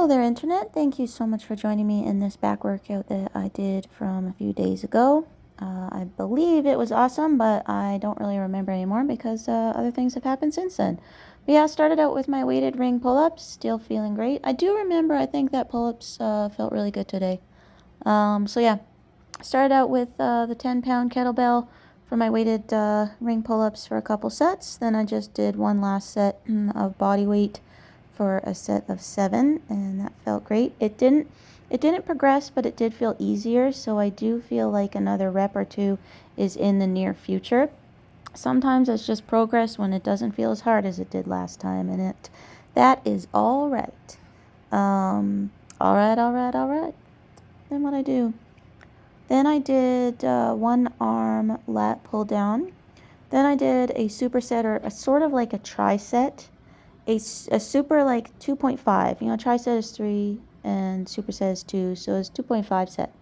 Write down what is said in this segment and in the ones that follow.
Hello there, Internet. Thank you so much for joining me in this back workout that I did from a few days ago. I believe it was awesome, but I don't really remember anymore because other things have happened since then. But yeah, I started out with my weighted ring pull-ups, still feeling great. I do remember, I think that pull-ups felt really good today. So yeah, started out with the 10-pound kettlebell for my weighted ring pull-ups for a couple sets. Then I just did one last set of body weight for a set of 7, and that felt great. It didn't progress, but it did feel easier, so I do feel like another rep or two is in the near future. Sometimes it's just progress when it doesn't feel as hard as it did last time, and that is all right. All right. Then what I do? Then I did one arm lat pull down. Then I did a superset, or a sort of like a triset. A super like 2.5. Triset is 3 and superset is 2, so it's 2.5 set.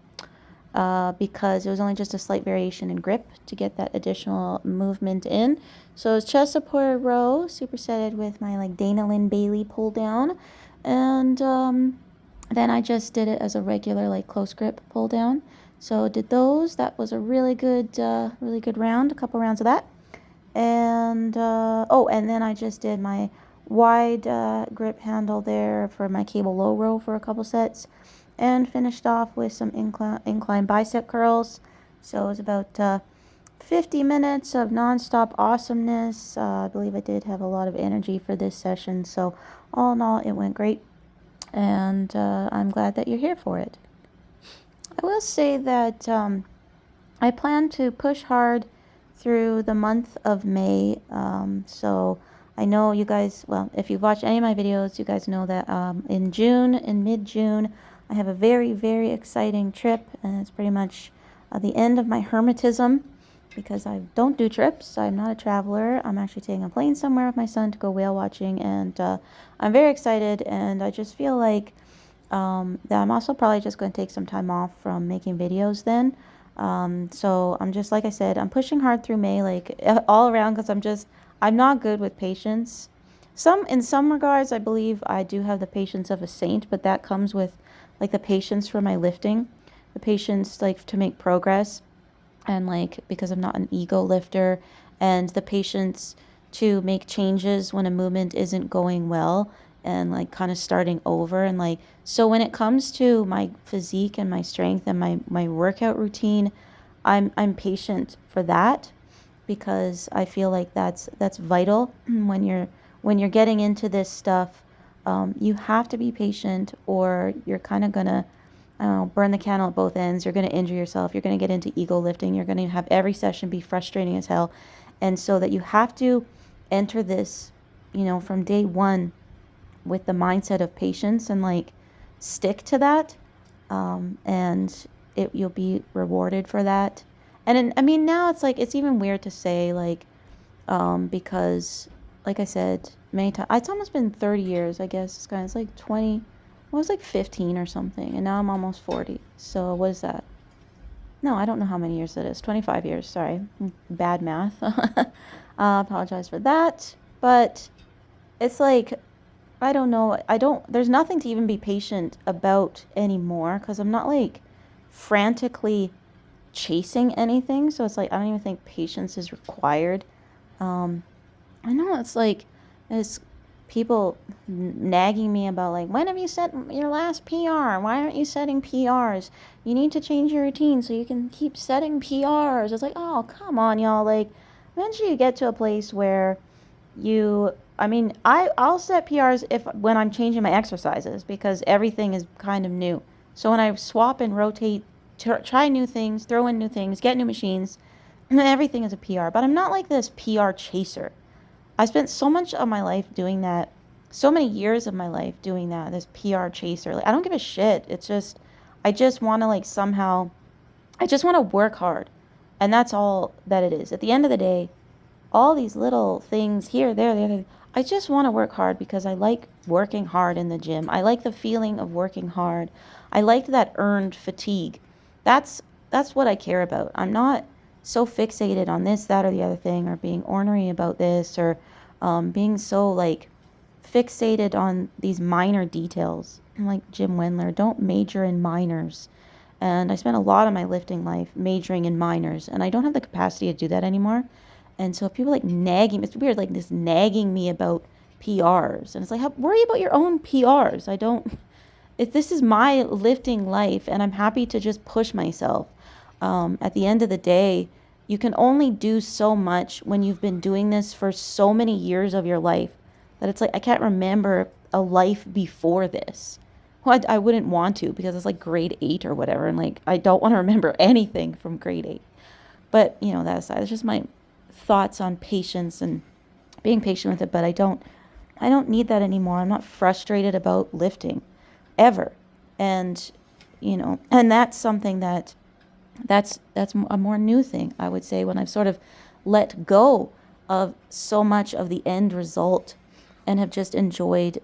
Because it was only just a slight variation in grip to get that additional movement in. So it's chest supported row, supersetted with my like Dana Lynn Bailey pull down. And then I just did it as a regular like close grip pull down. So did those. That was a really good round, a couple rounds of that. And and then I just did my wide grip handle there for my cable low row for a couple sets, and finished off with some incline bicep curls. So it was about 50 minutes of nonstop awesomeness. I believe I did have a lot of energy for this session, so all in all, it went great, and I'm glad that you're here for it. I will say that I plan to push hard through the month of May. So I know you guys, well, if you've watched any of my videos, you guys know that in mid-June, I have a very, very exciting trip, and it's pretty much the end of my hermetism because I don't do trips. I'm not a traveler. I'm actually taking a plane somewhere with my son to go whale watching, and I'm very excited, and I just feel like that I'm also probably just going to take some time off from making videos then. So I'm just, like I said, I'm pushing hard through May, like all around, because I'm not good with patience. In some regards, I believe I do have the patience of a saint, but that comes with like the patience for my lifting, the patience like to make progress, and like because I'm not an ego lifter, and the patience to make changes when a movement isn't going well, and like kind of starting over. And like, so when it comes to my physique and my strength and my workout routine, I'm patient for that, because I feel like that's vital when you're getting into this stuff. You have to be patient, or you're kind of gonna burn the candle at both ends. You're gonna injure yourself. You're gonna get into ego lifting. You're gonna have every session be frustrating as hell, and so that you have to enter this, from day one with the mindset of patience, and like stick to that, and you'll be rewarded for that. I mean, now it's like it's even weird to say, like, because like I said many times, it's almost been 30 years, I guess. It's like 20, well, I was like 15 or something, and now I'm almost 40. So what is that? No, I don't know how many years that is. 25 years, sorry. Bad math. Apologize for that. But it's like, I don't know. There's nothing to even be patient about anymore, because I'm not like frantically chasing anything. So it's like, I don't even think patience is required. I know it's people nagging me about like, when have you set your last PR? Why aren't you setting PRs? You need to change your routine so you can keep setting PRs. It's like, oh, come on, y'all. Like, eventually you get to a place where I'll set PRs when I'm changing my exercises, because everything is kind of new. So when I swap and rotate, try new things, throw in new things, get new machines, everything is a PR. But I'm not like this PR chaser. I spent so much of my life doing that, so many years of my life doing that, this PR chaser. Like, I don't give a shit. It's just, I just want to like somehow, I just want to work hard. And that's all that it is. At the end of the day, all these little things here, there, the other, I just want to work hard because I like working hard in the gym. I like the feeling of working hard. I like that earned fatigue. That's what I care about. I'm not so fixated on this, that, or the other thing, or being ornery about this, or being so like fixated on these minor details. I'm like Jim Wendler, don't major in minors. And I spent a lot of my lifting life majoring in minors, and I don't have the capacity to do that anymore. And so if people like nagging, it's weird, like this nagging me about PRs, and it's like, worry about your own PRs. I don't. If this is my lifting life, and I'm happy to just push myself. At the end of the day, you can only do so much when you've been doing this for so many years of your life that it's like I can't remember a life before this. Well, I wouldn't want to because it's like grade 8 or whatever, and like I don't want to remember anything from grade 8. But that aside, it's just my thoughts on patience and being patient with it. But I don't need that anymore. I'm not frustrated about lifting ever. And and that's something that's a more new thing, I would say, when I've sort of let go of so much of the end result and have just enjoyed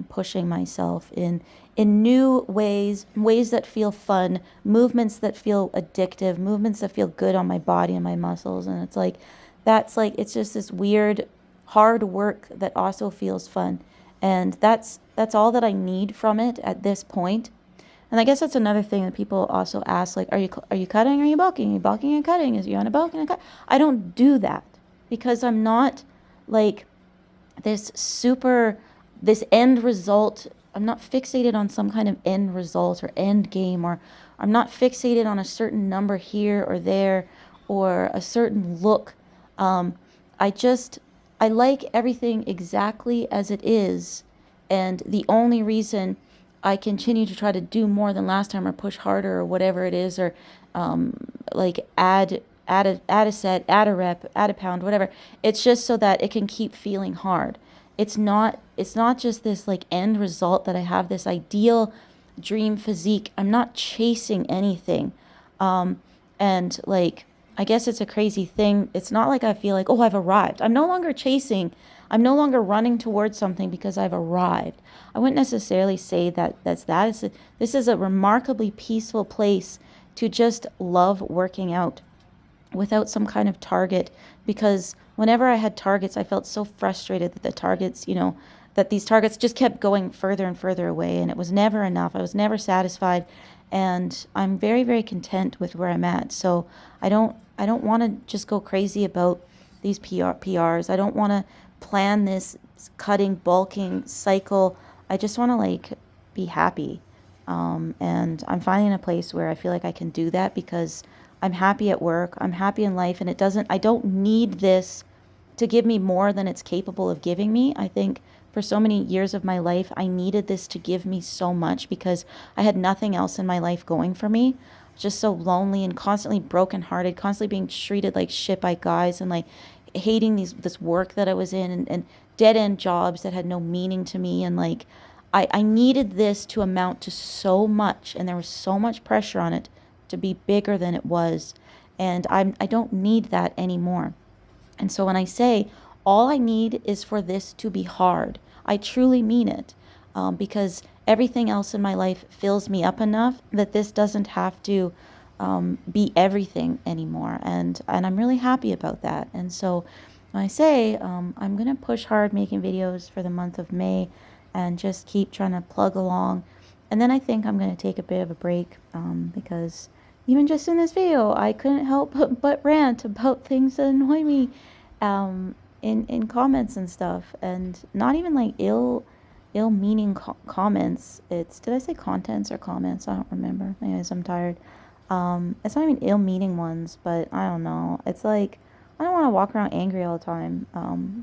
pushing myself in new ways that feel fun, movements that feel addictive, movements that feel good on my body and my muscles. And it's like it's just this weird hard work that also feels fun. And that's all that I need from it at this point. And I guess that's another thing that people also ask, like, are you cutting or are you bulking? Are you bulking and cutting? Is you on a bulk and a cut? I don't do that because I'm not like this end result. I'm not fixated on some kind of end result or end game, or I'm not fixated on a certain number here or there or a certain look. I like everything exactly as it is. And the only reason I continue to try to do more than last time or push harder or whatever it is, or like add a set, add a rep, add a pound, whatever. It's just so that it can keep feeling hard. It's not just this like end result that I have this ideal dream physique. I'm not chasing anything. And like, I guess it's a crazy thing. It's not like I feel like, oh, I've arrived. I'm no longer chasing. I'm no longer running towards something because I've arrived. I wouldn't necessarily say that's that. This is a remarkably peaceful place to just love working out without some kind of target, because whenever I had targets, I felt so frustrated that that these targets just kept going further and further away, and it was never enough. I was never satisfied, and I'm very, very content with where I'm at. So I don't want to just go crazy about these PRs. I don't want to plan this cutting, bulking cycle. I just want to like be happy. And I'm finding a place where I feel like I can do that because I'm happy at work. I'm happy in life, and I don't need this to give me more than it's capable of giving me. I think for so many years of my life, I needed this to give me so much because I had nothing else in my life going for me. Just so lonely and constantly brokenhearted, constantly being treated like shit by guys, and like hating this work that I was in, and dead end jobs that had no meaning to me. And like, I needed this to amount to so much, and there was so much pressure on it to be bigger than it was. And I don't need that anymore. And so when I say all I need is for this to be hard, I truly mean it, because everything else in my life fills me up enough that this doesn't have to be everything anymore. And I'm really happy about that. And so when I say I'm going to push hard making videos for the month of May and just keep trying to plug along. And then I think I'm going to take a bit of a break because even just in this video, I couldn't help but rant about things that annoy me in comments and stuff. And not even like ill-meaning comments. Did I say contents or comments? I don't remember. Anyways, I'm tired. It's not even ill-meaning ones, but I don't know. It's like, I don't want to walk around angry all the time,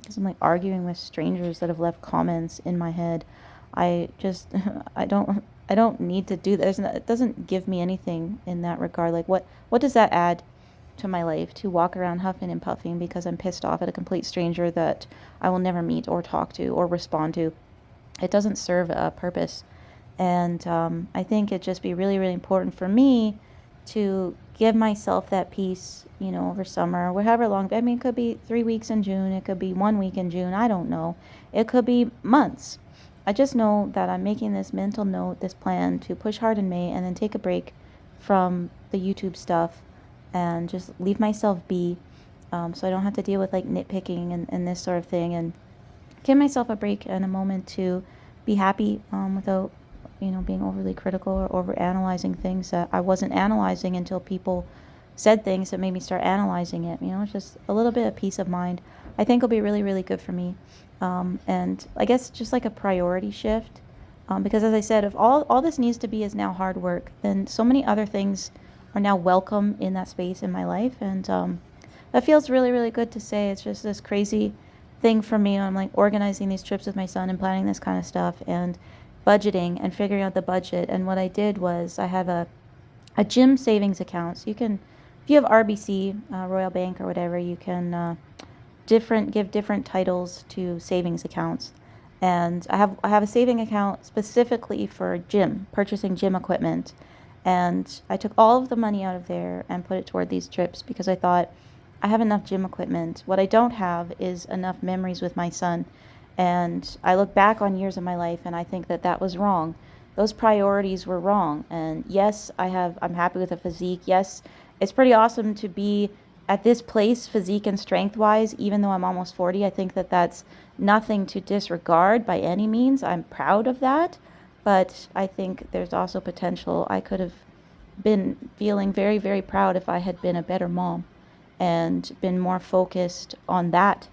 because I'm like arguing with strangers that have left comments in my head. I just, I don't need to do that. It doesn't give me anything in that regard. Like, what does that add to my life, to walk around huffing and puffing because I'm pissed off at a complete stranger that I will never meet or talk to or respond to? It doesn't serve a purpose. And I think it'd just be really, really important for me to give myself that peace, over summer, whatever long. I mean, it could be 3 weeks in June. It could be 1 week in June. I don't know. It could be months. I just know that I'm making this mental note, this plan to push hard in May and then take a break from the YouTube stuff and just leave myself be, so I don't have to deal with like nitpicking and this sort of thing, and give myself a break and a moment to be happy without, being overly critical or over analyzing things that I wasn't analyzing until people said things that made me start analyzing it. It's just a little bit of peace of mind. I think will be really, really good for me. And I guess just like a priority shift. Because as I said, if all this needs to be is now hard work, then so many other things are now welcome in that space in my life. And that feels really, really good to say. It's just this crazy thing for me. I'm like organizing these trips with my son and planning this kind of stuff and budgeting and figuring out the budget. And what I did was I have a gym savings account. So you can, if you have RBC, Royal Bank or whatever, you can give different titles to savings accounts. And I have a saving account specifically for purchasing gym equipment. And I took all of the money out of there and put it toward these trips because I thought I have enough gym equipment. What I don't have is enough memories with my son. And I look back on years of my life and I think that that was wrong. Those priorities were wrong. And yes, I'm happy with a physique. Yes, it's pretty awesome to be at this place physique and strength wise, even though I'm almost 40. I think that that's nothing to disregard by any means. I'm proud of that. But I think there's also potential. I could have been feeling very, very proud if I had been a better mom and been more focused on that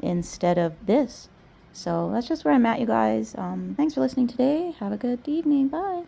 instead of this. So that's just where I'm at, you guys. Thanks for listening today. Have a good evening. Bye.